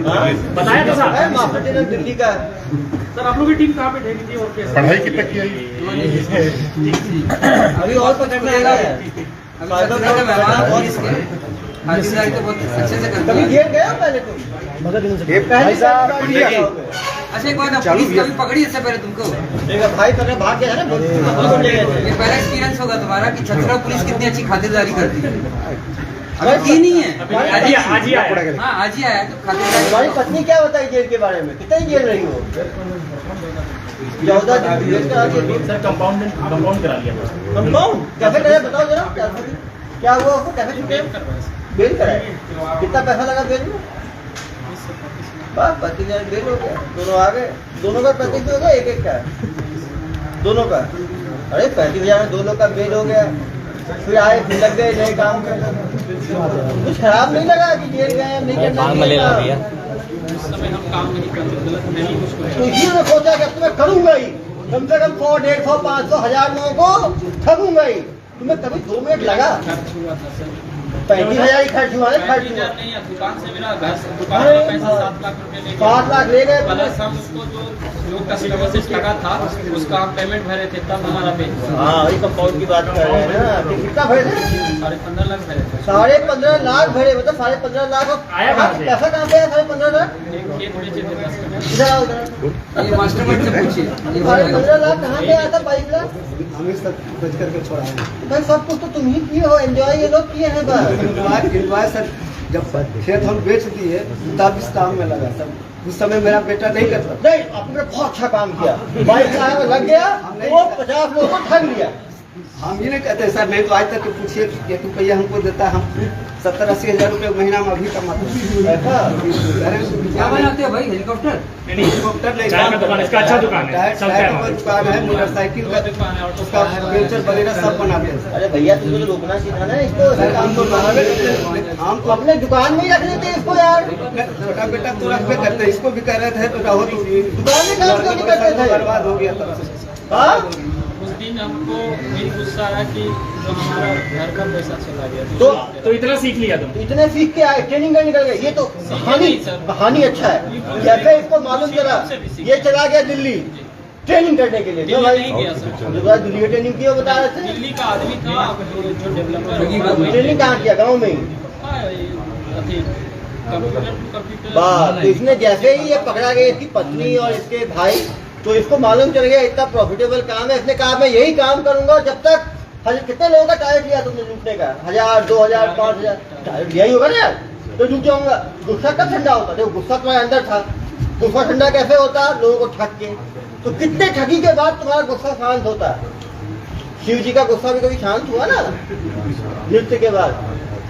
हाँ? बताया तो साहब। है माफिया दिल्ली का। सर आप लोग की टीम कहाँ पे ठहरी थी और कैसे? पढ़ाई कितना की है? अभी और पकड़ना है। भागीदारी तो बहुत अच्छे से करते कभी हैं। जेल गए हो पहले तुम? भाई साहब, अच्छा एक बात, पुलिस कभी पकड़ी इससे पहले तुमको? देखा भाई तेरे भाग गया है ना, मतलब ले गए थे। ये पहला एक्सपीरियंस होगा तुम्हारा कि छतरा पुलिस कितनी अच्छी खातिरदारी करती है। अभी की नहीं है। आज ही आया। हाँ आज ही आया तो खातिरदारी। तुम्हारी पत्नी क्या बताई जेल के बारे में? कितनी जेल रही हो? 14 दिन जेल करा दिया। सर कंपाउंड करा लिया था। कंपाउंड कैसे करे बताओ जरा, क्या हुआ आपको? कैसे छूटे? बेल कराए। कितना पैसा लगा बेल में? बस 25,000 बेल हो गया, दोनों आ गए। दोनों का 35 हो गया, एक का दोनों का। अरे 35,000 में 2 लोग का बेल हो गया। फिर आए, फिर लग गए नए काम करने। कुछ खराब नहीं लगा कि जेल गए नहीं करना? उस समय हम काम नहीं करते, गलत नहीं कुछ तो इसी ने सोचा कि अब तो मैं करूंगा ही, कम से कम 100, 150, 500, 1000 लोगों को ठगूंगा ही। तुम्हें कभी 2 मिनट लगा? खर्च हुआ था सर। 35,000 ही खर्च हुआ है, खर्च हुआ। 35,000 नहीं है, दुकान से मेरा घर से दुकान का पैसा 7 लाख रुपए ले गए। 7 लाख ले गए। प्लस हम उसको जो कस्टमर से ठगा था उसका हम पेमेंट भरे थे, तब हमारा पे हाँ वही कंपाउंड की बात कर रहे हैं ना। कि कितना भरे थे? 15.5 लाख भरे थे। 15.5 लाख भरे, मतलब 15.5 लाख। आया कहाँ से? पैसा कहाँ पे है 15.5 लाख? एक खेत बेचे थे 10 करोड़। इधर आओ इधर। ये मास्टरमाइंड से पूछिए। ये 15.5 लाख कहाँ पे आया था? 22 लाख। हमें सब बच करके छोड़ा है। भाई सब कुछ तो तुम ही किए हो, एंजॉय ये लोग किए हैं बस। इन्वाइस सर, जब खेत हम बेच दिए तब इस काम में लगा सर। उस समय मेरा बेटा नहीं करता। नहीं, आपने बहुत अच्छा काम किया। 22 लाख में लग गया, वो 50 लोगों को ठग लिया। हम ये नहीं कहते सर, नहीं तो आज तक पूछिए 1 रुपया हमको देता है, हम 70-80 हज़ार रुपये महीना में अभी कमाते हैं। क्या बनाते हो भाई, हेलीकॉप्टर? नहीं हेलीकॉप्टर ले चाय का दुकान, इसका अच्छा दुकान है, सब टायर है का दुकान है, मोटरसाइकिल का दुकान है, ऑटो उसका फर्नीचर वगैरह सब बनाते हैं सर। अरे भैया तुमको तो रोकना सीखा ना इसको, हम तो बाहर हम तो अपने दुकान में ही रख लेते इसको यार। छोटा बेटा तो रखबे करते, इसको भी कर रहे थे तो रहो तो दुकान में काम क्यों नहीं करते थे? बर्बाद हो गया तब से। हाँ? उस दिन हमको यही गुस्सा आया कि जो हमारा घर का पैसा चला गया। तो इतना सीख लिया तुम। इतने सीख के आए, ट्रेनिंग कर निकल गए। ये तो कहानी अच्छा है। जैसे इसको मालूम चला ये चला गया दिल्ली ट्रेनिंग करने के लिए। दिल्ली नहीं गया सर, दिल्ली ट्रेनिंग किया बता रहे थे। दिल्ली का आदमी था जो डेवलपर ट्रेनिंग कहाँ किया? गाँव में ही। कंप्यूटर बात तो इसने जैसे ही ये पकड़ा गया इसकी पत्नी और इसके भाई, तो इसको मालूम चल गया इतना प्रॉफिटेबल काम है। इसने कहा मैं यही काम करूंगा जब तक कितने लोगों का टारगेट लिया तुमने लूटने का? 1000, 2000, 5000 टारगेट लिया ही होगा ना यार, तो लूट जाऊंगा। गुस्सा कब ठंडा होता? देखो गुस्सा तुम्हारे अंदर था, गुस्सा ठंडा कैसे होता? लोगों को ठग के। तो कितने ठगी के बाद तुम्हारा गुस्सा शांत होता है? शिव जी का गुस्सा भी कभी शांत हुआ ना नृत्य के बाद?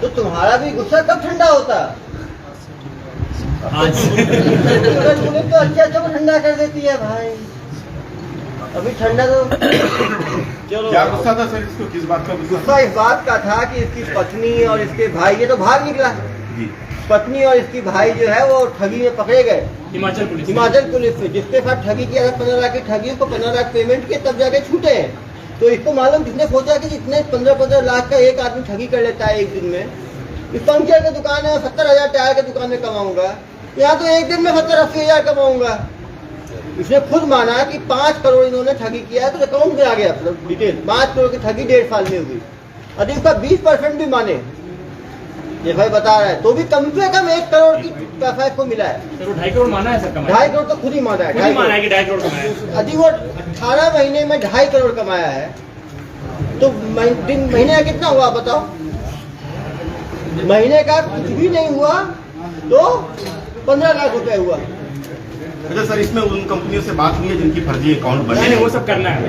तो तुम्हारा भी गुस्सा कब ठंडा होता? तुम्हें तो अच्छा अच्छा ठंडा कर देती है भाई। अभी ठंडा तो चलो। क्या गुस्सा था सर इसको, किस बात का गुस्सा इस बात का था कि इसकी पत्नी और इसके भाई, ये तो भाग निकला, जी। पत्नी और इसकी भाई जो है वो ठगी में पकड़े गए। हिमाचल पुलिस से जिसके साथ ठगी किया था 15 लाख की ठगी, उसको 15 लाख पेमेंट किए तब जाके छूटे हैं। तो इसको मालूम किसने सोचा कि जितने 15-15 लाख का एक आदमी ठगी कर लेता है एक दिन में। इस पंचर की दुकान है, 70,000 टायर की दुकान में कमाऊंगा, यहाँ तो एक दिन में 70-80 हज़ार कमाऊंगा। इसने खुद माना कि 5 करोड़ इन्होंने ठगी किया है, तो अकाउंट में आ गया डिटेल। 5 करोड़ की ठगी 1.5 साल में हुई। यदि उसका 20% भी माने, ये भाई बता रहा है, तो भी कम से कम 1 करोड़ की पैसा इसको मिला है। तो 2.5 करोड़ माना है सर कमाया? 2.5 करोड़ तो खुद ही माना है। खुद ही माना है कि 2.5 करोड़ कमाया है। यदि वो 18 महीने में 2.5 करोड़ कमाया है, तो महीने का कितना हुआ बताओ? महीने का कुछ भी नहीं हुआ तो 15 लाख रुपए हुआ। अच्छा सर, इसमें उन कंपनियों से बात हुई है जिनकी फर्जी अकाउंट बने? नहीं, वो सब करना है।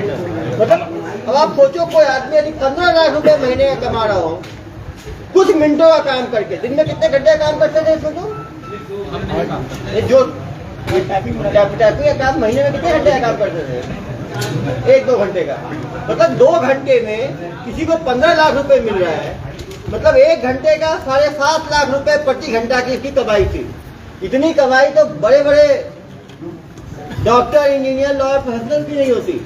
मतलब अब आप सोचो कोई आदमी यदि 15 लाख रुपए महीने का कमा रहा हो कुछ मिनटों का काम करके, दिन में कितने घंटे काम करते थे इसमें? तो ये जो टाइपिंग का काम महीने में कितने घंटे का काम करते थे? 1-2 घंटे का। मतलब 2 घंटे में किसी को 15 लाख रुपए मिल रहा है, मतलब 1 घंटे का 7.5 लाख रुपए प्रति घंटा की इसकी कमाई थी। इतनी कमाई तो बड़े बड़े डॉक्टर, इंजीनियर, लॉयर, प्रोफेशनल की नहीं होती।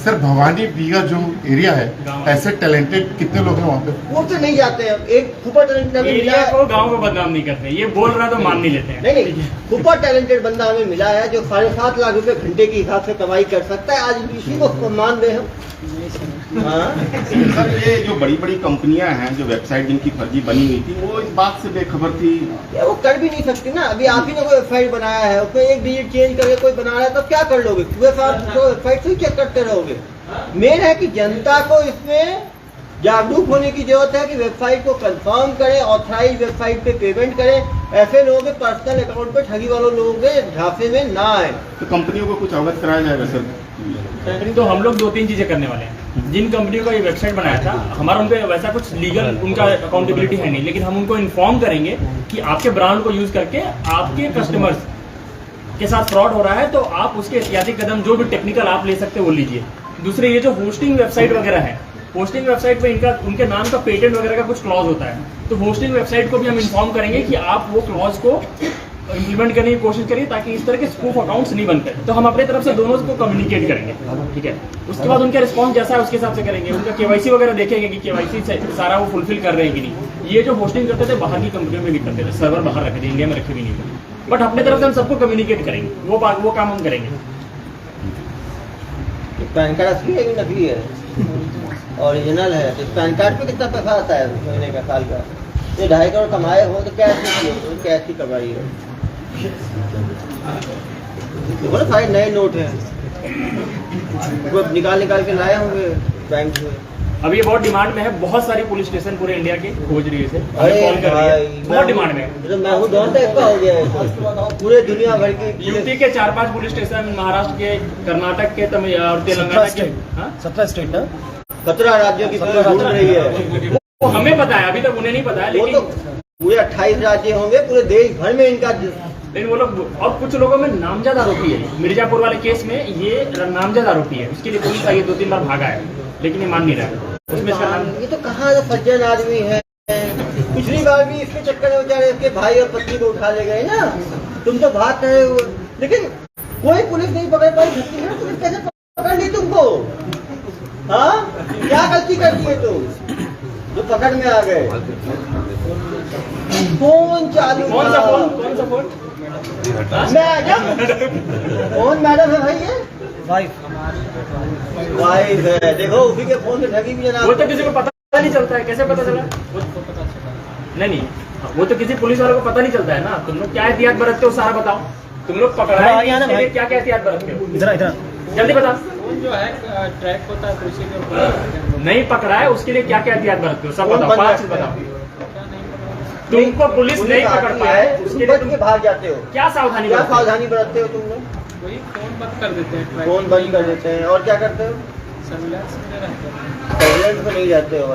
सर भवानी बीघा जो एरिया है, ऐसे टैलेंटेड कितने लोग हैं वहाँ पे? वो तो नहीं जाते हैं। एक सुपर टैलेंटेड हमें मिला एरिया है। को गांव को बदनाम नहीं करते, ये बोल रहा तो मान नहीं लेते हैं। नहीं, सुपर टैलेंटेड बंदा हमें मिला है जो 7.5 लाख रुपए घंटे के हिसाब से कमाई कर सकता है। आज इसी को सम्मान दे हम। हाँ? सर ये जो बड़ी बड़ी कंपनियां हैं, जो वेबसाइट जिनकी फर्जी बनी हुई थी, वो इस बात से बेखबर थी? वो कर भी नहीं सकती ना। अभी आप ही ने कोई वेबसाइट बनाया है, उसमें एक डिजिट चेंज करके कोई बना रहा है, तो क्या कर लोगे? वेबसाइट से चेक करते रहोगे। मेन है कि जनता को इसमें जागरूक होने की जरूरत है कि वेबसाइट को कंफर्म करें, ऑथराइज वेबसाइट पे पेमेंट करें। ऐसे लोगों के पर्सनल अकाउंट पे ठगी वालों लोगों के झांसे में ना आए। तो कंपनियों को कुछ अवगत कराया जाएगा सर? तो हम लोग 2-3 चीजें करने वाले हैं। जिन कंपनियों का ये वेबसाइट बनाया था, हमारा उनपे वैसा कुछ लीगल उनका अकाउंटेबिलिटी है नहीं, लेकिन हम उनको इन्फॉर्म करेंगे कि आपके ब्रांड को यूज करके आपके कस्टमर्स के साथ फ्रॉड हो रहा है, तो आप उसके एहतियाती कदम जो भी टेक्निकल आप ले सकते हैं वो लीजिए। दूसरे, ये जो होस्टिंग वेबसाइट वगैरह है, होस्टिंग वेबसाइट पे इनका उनके नाम का पेटेंट वगैरह का कुछ क्लॉज होता है, तो होस्टिंग वेबसाइट को भी हम इन्फॉर्म करेंगे कि आप वो क्लॉज को इम्प्लीमेंट करने की कोशिश करिए ताकि इस तरह के स्पूफ अकाउंट्स नहीं बनते। तो हम अपने तरफ से दोनों को कम्युनिकेट करेंगे, ठीक है। उसके बाद उनका रिस्पॉन्स जैसा है उसके हिसाब से करेंगे। उनका केवाईसी वगैरह देखेंगे कि केवाईसी सारा वो फुलफिल कर रहे हैं कि नहीं। ये जो होस्टिंग करते थे बाहर की कंपनियों में भी करते थे, सर्वर बाहर रखे थे, इंडिया में रखे भी नहीं थे। बट अपने तरफ से हम सबको कम्युनिकेट करेंगे, वो काम हम करेंगे। पैन कार्ड असली है कि नकली है? ओरिजिनल है। तो पैन कार्ड पे कितना पैसा आता है महीने का, साल का? ये 2.5 करोड़ कमाए हो तो कैश की कमाई है। तो सारे नए नोट हैं, वो निकाल के लाए होंगे बैंक में। अभी ये बहुत डिमांड में है, बहुत सारे पुलिस स्टेशन पूरे इंडिया के खोज रही है, अरे कॉल कर रही है, बहुत डिमांड में है। तो मैं हूँ दौर टाइप का हो गया है पूरे दुनिया भर की। यूपी के 4-5 पुलिस स्टेशन, महाराष्ट्र के, कर्नाटक के, तमिल और तेलंगाना के। 17 स्टेट ना? 17 राज्यों की पुलिस ढूंढ रही है। वो हमें पता है, अभी तक उन्हें नहीं पता है, वो लेकिन तो पूरे 28 राज्य होंगे, पूरे देश भर में इनका। लेकिन वो लोग, और कुछ लोगों में नामजद आरोपी है। मिर्जापुर वाले केस में ये नामजद आरोपी है, उसके लिए पुलिस आई 2-3 बार भागा है, लेकिन ये मान नहीं रहा है। उसमें इसका नाम, ये तो कहाँ सज्जन आदमी है। पिछली बार भी इसके चक्कर में बेचारे इसके भाई और पत्नी को उठा ले गए ना। तुम तो भाग रहे हो, लेकिन कोई पुलिस नहीं पकड़ पाई। छत्तीसगढ़ पुलिस कैसे पकड़ ली तुमको? हाँ, क्या गलती कर दी है तुम जो पकड़ में आ गए? फोन चालू, कौन सा फोन, कौन सा फोन? मैडम, कौन मैडम है भाई? ये वाइफ वाइफ है। देखो उसी के फोन से ठगी भी जनाब। वो तो किसी को पता नहीं चलता है, कैसे पता चला? नहीं, वो तो किसी पुलिस वाले को पता नहीं चलता है ना। तुम लोग क्या एहतियात बरतते हो सारा बताओ। तुम लोग पकड़ा है, क्या क्या एहतियात बरतते हो? इधर जल्दी बताओ। फोन जो है ट्रैक होता है तो उसी के ऊपर नहीं पकड़ा है, उसके लिए क्या क्या एहतियात बरतते हो सब फोन बताओ, बंद 5 रखते बताओ। क्या नहीं पता। तुमको पुलिस नहीं पकड़ पाए, उसके लिए बच के भाग जाते हो। क्या सावधानी क्या बरतते हो? सावधानी बरतते हो तुम लोग? वही फोन बंद कर देते हैं, ट्रैक फोन बंद कर देते हैं। और क्या करते हो? सर्विलांस में रहते हैं, सर्विलेंस में नहीं जाते हो?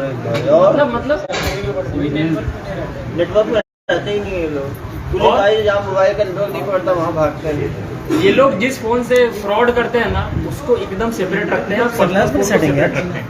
और मतलब वही नेटवर्क में नहीं रहते हैं। नेटवर्क में रहते ही नहीं है लोग। पुलिस और? आई जहाँ मोबाइल का नेटवर्क नहीं पड़ता वहाँ भागते हैं। ये लोग जिस फोन से फ्रॉड करते हैं ना, उसको एकदम सेपरेट रखते हैं और Surveillance में setting है। रखते हैं।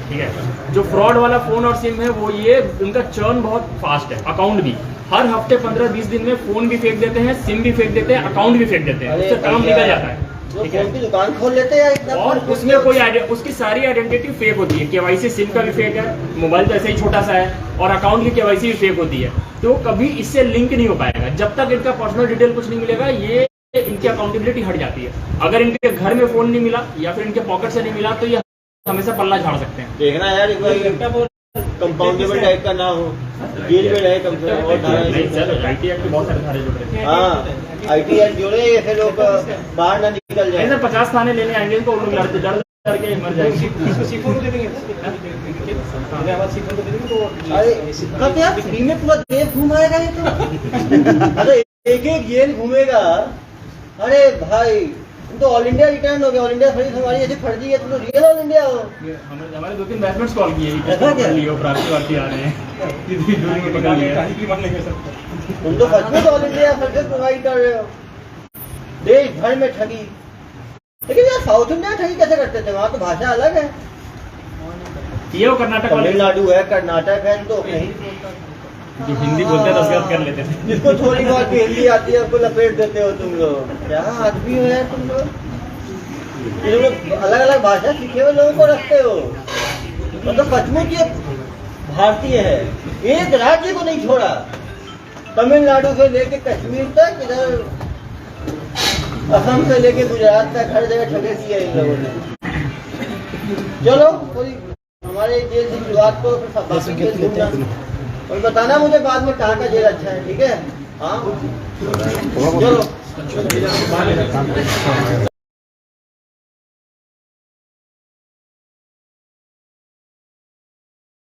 ठीक है, जो फ्रॉड वाला फोन और सिम है वो ये उनका चर्न बहुत फास्ट है। अकाउंट भी हर हफ्ते 15-20 दिन में फोन भी फेंक देते हैं, सिम भी फेंक देते हैं, अकाउंट भी फेंक देते हैं, उससे काम निकल जाता है। जो ठीक है, फोन की दुकान खोल लेते हैं इतना। और उसमें कोई उसकी सारी आइडेंटिटी फेक होती है। केवाईसी सिम का भी फेक है, मोबाइल तो ऐसे ही छोटा सा है, और अकाउंट की केवाईसी भी फेक होती है। तो कभी इससे लिंक नहीं हो पाएगा जब तक इनका पर्सनल डिटेल कुछ नहीं मिलेगा। ये इनकी अकाउंटेबिलिटी हट जाती है। अगर इनके घर में फोन नहीं मिला या फिर इनके पॉकेट से नहीं मिला तो ये हमेशा पल्ला झाड़ सकते हैं। देखना यार, कंपाउंडेबल टाइप का ना हो, जेल में रहे कम से कम। और नहीं सर, IT एक्ट में बहुत सारे धारे जुड़ रहे हैं। हाँ, IT एक्ट जोड़े, ऐसे लोग बाहर ना निकल नहीं जाए। सर, 50 थाने लेने आएंगे तो उन लोग लड़ते करके मर जाएंगे। अरे कब यार फ्री में पूरा देश घुमाएगा ये तो। अरे एक जेल घूमेगा। अरे भाई तुम तो ऑल इंडिया रिटर्न हो गया। ऑल इंडिया सर्विस हमारी ऐसी फर्जी है, तुम तो रियल ऑल इंडिया हो। हमारे 2-3 बैचमेट्स कॉल किए, ऐसा क्या? लियो प्राप्ति आ रहे हैं। तुम तो सच में ऑल इंडिया सर्विस प्रोवाइड कर रहे हो देश भर में ठगी। लेकिन यार साउथ इंडिया ठगी कैसे करते थे? वहाँ तो भाषा अलग है। ये वो कर्नाटक वाले तमिलनाडु है, कर्नाटक है, तो नहीं जो हिंदी बोलते थे उसके बाद कर लेते थे। जिसको थोड़ी बहुत भी हिंदी आती है उसको लपेट देते हो तुम लोग। क्या आदमी हो यार तुम लोग। ये लोग अलग अलग भाषा सीखे हुए लोगों को रखते हो। मतलब सचमुच ये भारतीय है, एक राज्य को नहीं छोड़ा। तमिलनाडु से लेके कश्मीर तक, इधर असम से लेके गुजरात तक हर जगह ठगे किए इन लोगों ने। चलो कोई हमारे जेल से शुरुआत को बाकी जेल ढूंढना और बताना मुझे बाद में कहाँ का जेल अच्छा है। ठीक है, हाँ चलो।